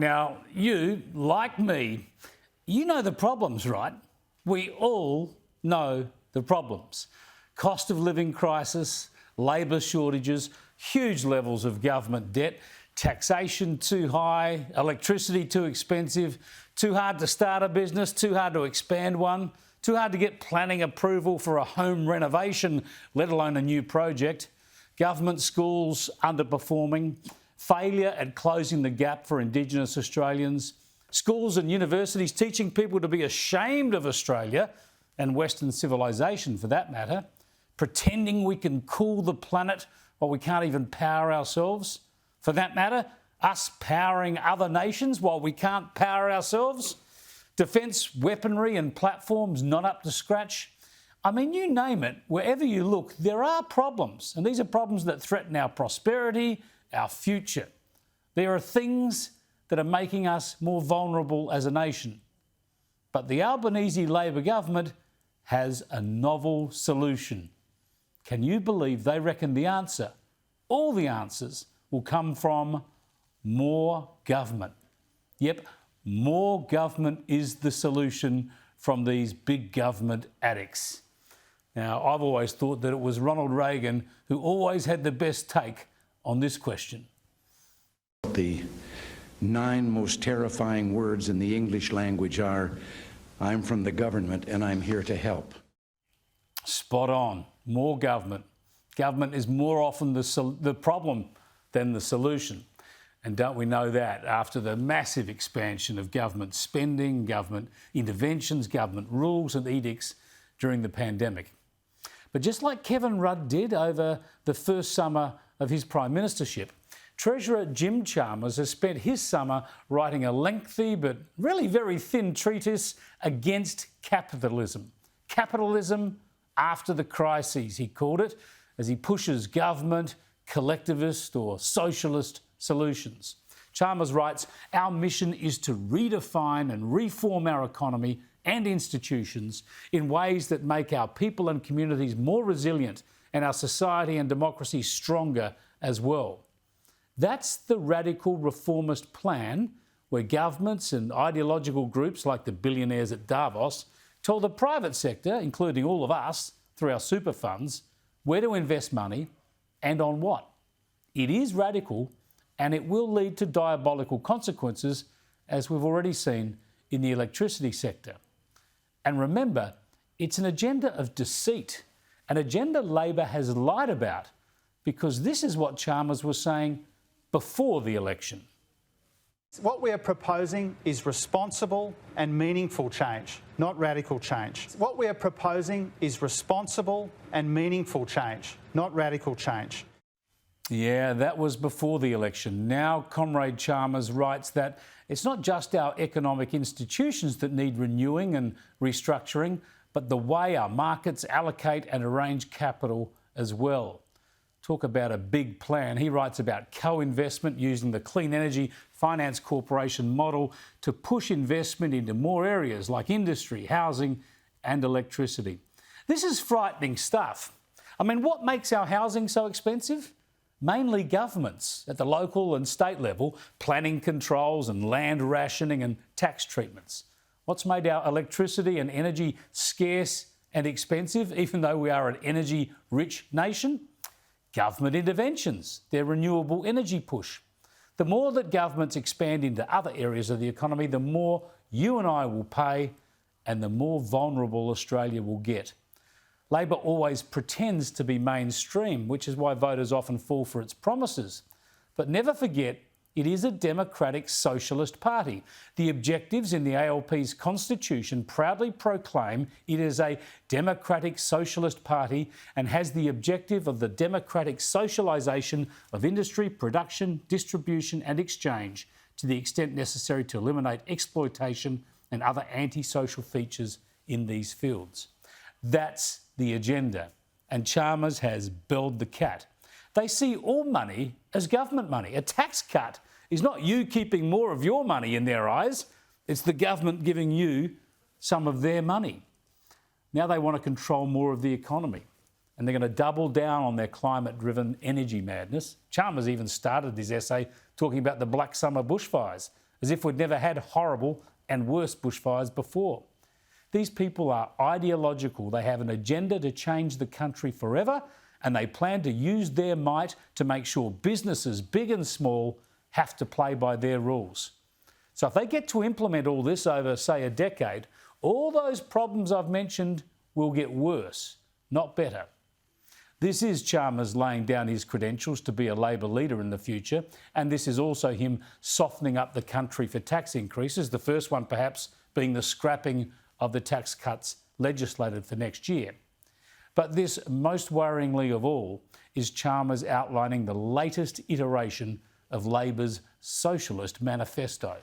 Now, you, like me, you know the problems, right? We all know the problems. Cost of living crisis, labour shortages, huge levels of government debt, taxation too high, electricity too expensive, too hard to start a business, too hard to expand one, too hard to get planning approval for a home renovation, let alone a new project, government schools underperforming, failure at closing the gap for Indigenous Australians, schools and universities teaching people to be ashamed of Australia and Western civilisation for that matter, pretending we can cool the planet while we can't even power ourselves, for that matter, us powering other nations while we can't power ourselves, defence weaponry and platforms not up to scratch. I mean, you name it, wherever you look, there are problems, and these are problems that threaten our prosperity, our future. There are things that are making us more vulnerable as a nation. But the Albanese Labor government has a novel solution. Can you believe they reckon the answer, all the answers, will come from more government? Yep, more government is the solution from these big government addicts. Now, I've always thought that it was Ronald Reagan who always had the best take on this question. The 9 most terrifying words in the English language are, "I'm from the government and I'm here to help." Spot on. More government. Government is more often the problem than the solution. And don't we know that after the massive expansion of government spending, government interventions, government rules and edicts during the pandemic. But just like Kevin Rudd did over the first summer of his prime ministership, Treasurer Jim Chalmers has spent his summer writing a lengthy but really very thin treatise against capitalism. Capitalism after the crises, he called it, as he pushes government, collectivist or socialist solutions. Chalmers writes, "Our mission is to redefine and reform our economy and institutions in ways that make our people and communities more resilient and our society and democracy stronger as well." That's the radical reformist plan where governments and ideological groups like the billionaires at Davos tell the private sector, including all of us through our super funds, where to invest money and on what. It is radical and it will lead to diabolical consequences, as we've already seen in the electricity sector. And remember, it's an agenda of deceit, an agenda Labor has lied about, because this is what Chalmers was saying before the election. What we are proposing is responsible and meaningful change, not radical change. What we are proposing is responsible and meaningful change, not radical change. Yeah, that was before the election. Now, Comrade Chalmers writes that it's not just our economic institutions that need renewing and restructuring, but the way our markets allocate and arrange capital as well. Talk about a big plan. He writes about co-investment using the Clean Energy Finance Corporation model to push investment into more areas like industry, housing and electricity. This is frightening stuff. I mean, what makes our housing so expensive? Mainly governments at the local and state level, planning controls and land rationing and tax treatments. What's made our electricity and energy scarce and expensive, even though we are an energy-rich nation? Government interventions, their renewable energy push. The more that governments expand into other areas of the economy, the more you and I will pay and the more vulnerable Australia will get. Labor always pretends to be mainstream, which is why voters often fall for its promises. But never forget, it is a democratic socialist party. The objectives in the ALP's constitution proudly proclaim it is a democratic socialist party and has the objective of the democratic socialisation of industry, production, distribution and exchange to the extent necessary to eliminate exploitation and other antisocial features in these fields. That's the agenda, and Chalmers has belled the cat. They see all money as government money. A tax cut is not you keeping more of your money in their eyes, it's the government giving you some of their money. Now they want to control more of the economy, and they're going to double down on their climate-driven energy madness. Chalmers even started his essay talking about the Black Summer bushfires as if we'd never had horrible and worse bushfires before. These people are ideological. They have an agenda to change the country forever, and they plan to use their might to make sure businesses, big and small, have to play by their rules. So if they get to implement all this over, say, a decade, all those problems I've mentioned will get worse, not better. This is Chalmers laying down his credentials to be a Labor leader in the future, and this is also him softening up the country for tax increases, the first one perhaps being the scrapping of the tax cuts legislated for next year. But this, most worryingly of all, is Chalmers outlining the latest iteration of Labor's socialist manifesto.